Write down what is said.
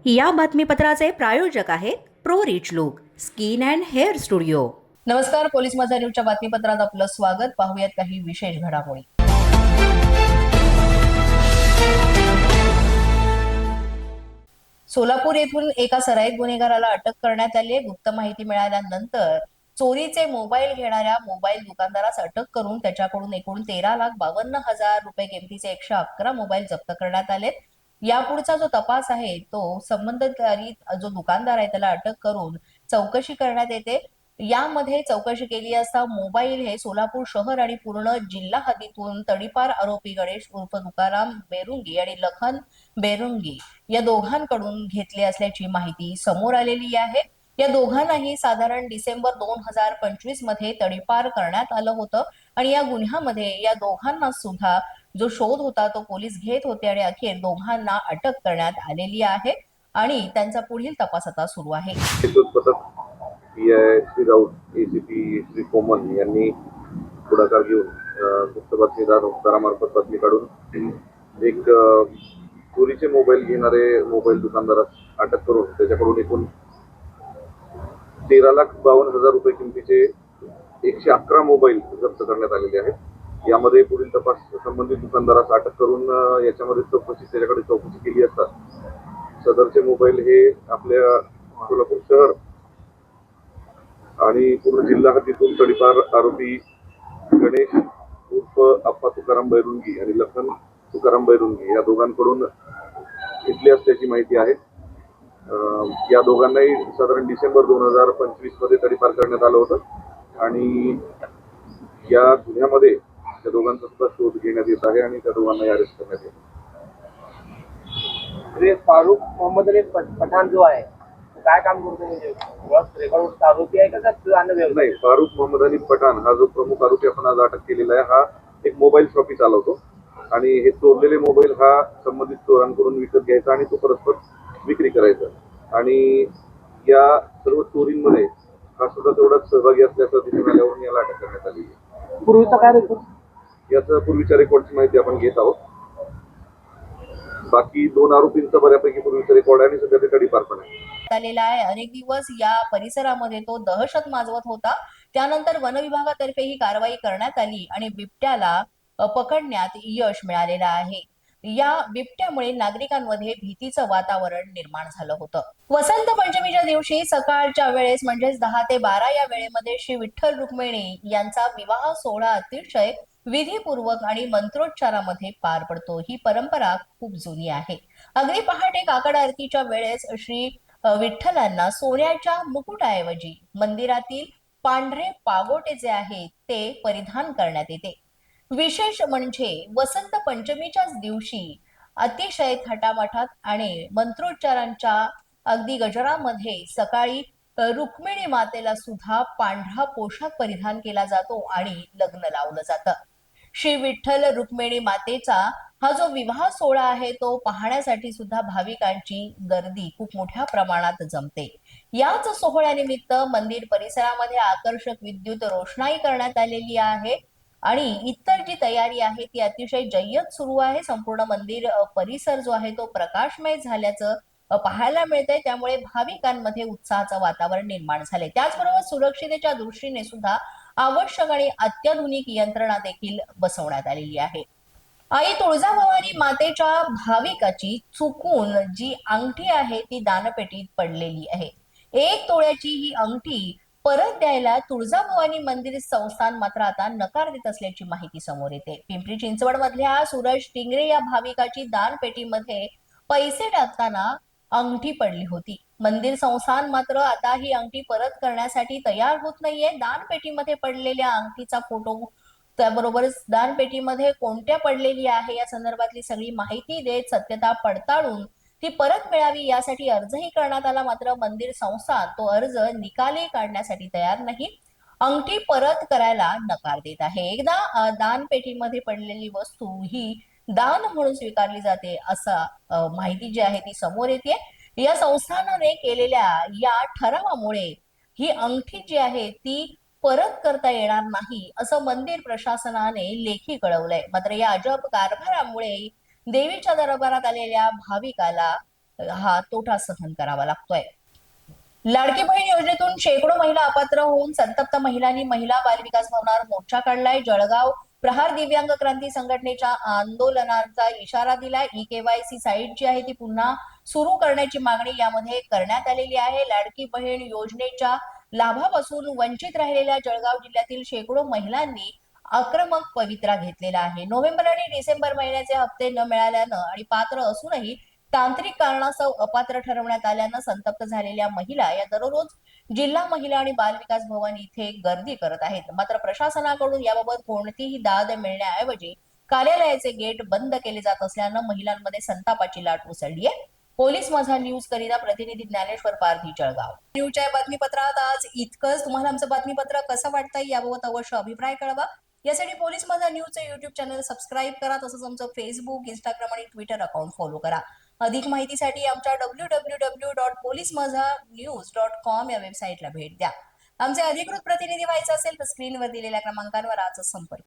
या बातमीपत्राचे प्रायोजक आहेत pro rich look skin and hair studio. नमस्कार, पोलीस माझा न्यूजच्या बातमीपत्रात आपलं स्वागत। पाहूयात काही विशेष घडामोडी। सोलापूर येथून एका सराईत गुन्हेगाराला अटक करण्यात आली आहे। गुप्त माहिती मिळाल्यानंतर चोरीचे मोबाईल घेणाऱ्या मोबाईल दुकानदारास अटक करून त्याच्याकडून एकूण 13,52,000 रुपये किमतीचे 111 मोबाईल जप्त करण्यात आले। यापुढचा जो तपास आहे तो संबंधित जो दुकानदार आहे त्याला अटक करून चौकशी करण्यात येते। यामध्ये चौकशी केली असता मोबाईल हे सोलापूर शहर आणि पूर्ण जिल्हा हद्दीतून तडीपार आरोपी गणेश उर्फ तुकाराम बेरुंगी आणि लखन बेरुंगी या दोघांकडून घेतले असल्याची माहिती समोर आलेली आहे। या दोघांनाही साधारण डिसेंबर 2025 मध्ये तडीपार करण्यात आलं होतं आणि या गुन्ह्यामध्ये या दोघांना सुद्धा जो शोध होता तो पोलीस घेत होते आणि अखेर दोघांना अटक करण्यात आलेली आहे आणि त्यांचा पुढील तपास आता सुरू आहे। श्री राऊत एसीपी श्री कोमन यांनी पुढाकार घेऊन गुप्त बातमीदार उपकारामार्फत बातमी काढून एक चोरीचे मोबाईल घेणारे मोबाईल दुकानदारास अटक करून त्याच्याकडून एकूण 13,52,000 रुपये किमतीचे 111 मोबाईल जप्त करण्यात आलेले आहेत। यामध्ये पुढील तपास संबंधित दुकानदारास अटक करून याच्यामध्ये त्याच्याकडे चौकशी केली असता सदरचे मोबाईल हे आपल्या सोलापूर शहर आणि पूर्ण जिल्हा हद्दीतून तडीपार आरोपी गणेश उर्फ अप्पा तुकाराम बैरुंगी आणि लखन तुकाराम बैरुंगी या दोघांकडून घेतली असल्याची माहिती आहे। या दोघांनाही साधारण डिसेंबर 2025 मध्ये तडीपार करण्यात आलं होतं आणि या गुन्ह्यामध्ये त्या दोघांचा सुद्धा शोध घेण्यात येत आहे आणि त्या दोघांनाही अरेस्ट करण्यात येत आहे। फारुख मोहम्मद अली पठाण जो आहे काय काम करतो म्हणजे रेकॉर्ड आरोपी आहे का नाही, फारुख मोहम्मद अली पठाण हा जो प्रमुख आरोपी आपण आज अटक केलेला आहे हा एक मोबाईल शॉपी चालवतो आणि हे चोरलेले मोबाईल हा संबंधित चोरांकडून विकत घ्यायचा आणि तो परस्पर विक्री करायचा आणि या सर्व चोरींमध्ये हा सुद्धा तेवढाच सहभागी असल्याचं दिसून आल्यावरून याला अटक करण्यात आली आहे। पूर्वीचा काय रेकॉर्ड याचा पूर्वीच्या रेकॉर्डची माहिती आपण घेत आहोत। बाकी दोन आरोपींचा बऱ्यापैकी पूर्वीचा रेकॉर्ड आहे आणि सध्या ते तडीपार पण आहे। आलेला आहे। अनेक दिवस या परिसरामध्ये तो दहशत माजवत होता। त्यानंतर वन विभागातर्फे ही कारवाई करण्यात आली आणि बिबट्याला पकडण्यात यश मिळालेलं आहे। या बिबट्यामुळे नागरिकांमध्ये भीतीचं वातावरण निर्माण झालं होतं। वसंत पंचमीच्या दिवशी सकाळच्या वेळेस म्हणजेच 10 ते 12 या वेळेमध्ये श्री विठ्ठल रुक्मिणी यांचा विवाह सोहळा अतिशय विधीपूर्वक आणि मंत्रोच्चारामध्ये पार पडतो। ही परंपरा खूप जुनी आहे। अगदी पहाटे काकड आरतीच्या वेळेस श्री विठ्ठलांना सोन्याच्या मुकुटाऐवजी मंदिरातील पांढरे पागोटे जे आहेत ते परिधान करण्यात येते। विशेष म्हणजे वसंत पंचमीच्याच दिवशी अतिशय थाटामाटात आणि मंत्रोच्चारांच्या अगदी गजरामध्ये सकाळी रुक्मिणी मातेला सुद्धा पांढरा पोशाख परिधान केला जातो आणि लग्न लावलं जातं। श्री विठ्ठल रुक्मिणी मातेचा हा जो विवाह सोहळा आहे तो पाहण्यासाठी सुद्धा भाविकांची गर्दी खूप मोठ्या प्रमाणात जमते। याच सोहळ्यानिमित्त मंदिर परिसरामध्ये आकर्षक विद्युत रोषणाई करण्यात आलेली आहे आणि इतर जी तयारी आहे ती अतिशय जय्यत सुरू आहे। संपूर्ण मंदिर परिसर जो आहे तो प्रकाशमय झाल्याचं पाहायला मिळतंय। त्यामुळे भाविकांमध्ये उत्साहाचं वातावरण निर्माण झालंय। त्याचबरोबर सुरक्षितेच्या दृष्टीने सुद्धा आवश्यक आणि अत्याधुनिक यंत्रणा देखील बसवण्यात आलेली आहे। आई तुळजाभवानी मातेच्या भाविकाची चुकून जी अंगठी आहे ती दानपेटीत पडलेली आहे। 1 तोळ्याची ही अंगठी परत द्यायला तुळजाभवानी मंदिर संस्थान मात्र आता नकार देत असल्याची माहिती समोर येते। पिंपरी चिंचवड मधल्या सूरज टिंगरे या भाविकाची दानपेटीमध्ये पैसे टाकताना अंगठी पडली होती। मंदिर संस्थान मात्र आता ही अंगठी परत करण्यासाठी तयार होत नाहीये। दानपेटीमध्ये पडलेल्या अंगठीचा फोटो त्याबरोबरच दानपेटीमध्ये कोणत्या पडलेली आहे या संदर्भातली सगळी माहिती देत सत्यता पडताळून ती परत मिळावी यासाठी अर्जही करण्यात आला। मात्र मंदिर संस्थान तो अर्ज निकाली काढण्यासाठी तयार नाही, अंगठी परत करायला नकार देत आहे। एकदा दानपेटीमध्ये पडलेली वस्तू ही दान म्हणून स्वीकारली जाते असं माहिती जी आहे ती समोर येते। या संस्थानाने केलेल्या या ठरावामुळे ही अंगठी जी आहे ती परत करता येणार नाही असं मंदिर प्रशासनाने लेखी कळवलंय। मात्र या अजब कारभारामुळे देवीच्या दरबारात आलेल्या भाविकाला हा तोटा सहन करावा लागतोय. लाडकी बहीण योजनेतून शेकडो महिला अपात्र होऊन संतप्त महिलांनी महिला बालविकास भवनावर मोर्चा काढलाय. जळगाव प्रहार दिव्यांग क्रांती संघटनेच्या आंदोलनाचा इशारा दिलाय. ई-केवायसी साईट जी आहे ती पुन्हा सुरू करण्याची मागणी यामध्ये करण्यात आलेली आहे. लाडकी बहीण योजनेच्या लाभापासून वंचित राहिलेल्या जळगाव जिल्ह्यातील शेकडो महिलांनी आक्रमक पवित्रा घेतलेला आहे. नोव्हेंबर आणि डिसेंबर महिन्याचे हप्ते न मिळाल्यानं आणि पात्र असूनही तांत्रिक कारणास्तव अपात्र ठरवण्यात आल्यानं संतप्त झालेल्या महिला या दररोज जिल्हा महिला आणि बाल विकास भवन इथे गर्दी करत आहेत. मात्र प्रशासनाकडून याबाबत कोणतीही दाद मिळण्याऐवजी कार्यालयाचे गेट बंद केले जात असल्यानं महिलांमध्ये संतापाची लाट उसळली आहे. पोलीस माझा न्यूज करिता प्रतिनिधी ज्ञानेश्वर पारधी, जळगाव. न्यूजच्या या बातमीपत्रात आज इतकंच. तुम्हाला आमचं बातमीपत्र कसं वाटतंय याबाबत अवश्य अभिप्राय कळवा. यासाठी पोलीस माझा न्यूजचं युट्यूब चॅनल सबस्क्राईब करा. तसंच आमचं फेसबुक, इंस्टाग्राम आणि ट्विटर अकाउंट फॉलो करा. अधिक माहितीसाठी आमच्या www.policemazhanews.com या वेबसाईटला भेट द्या. आमचे अधिकृत प्रतिनिधी व्हायचं असेल तर स्क्रीनवर दिलेल्या क्रमांकांवर आजच संपर्क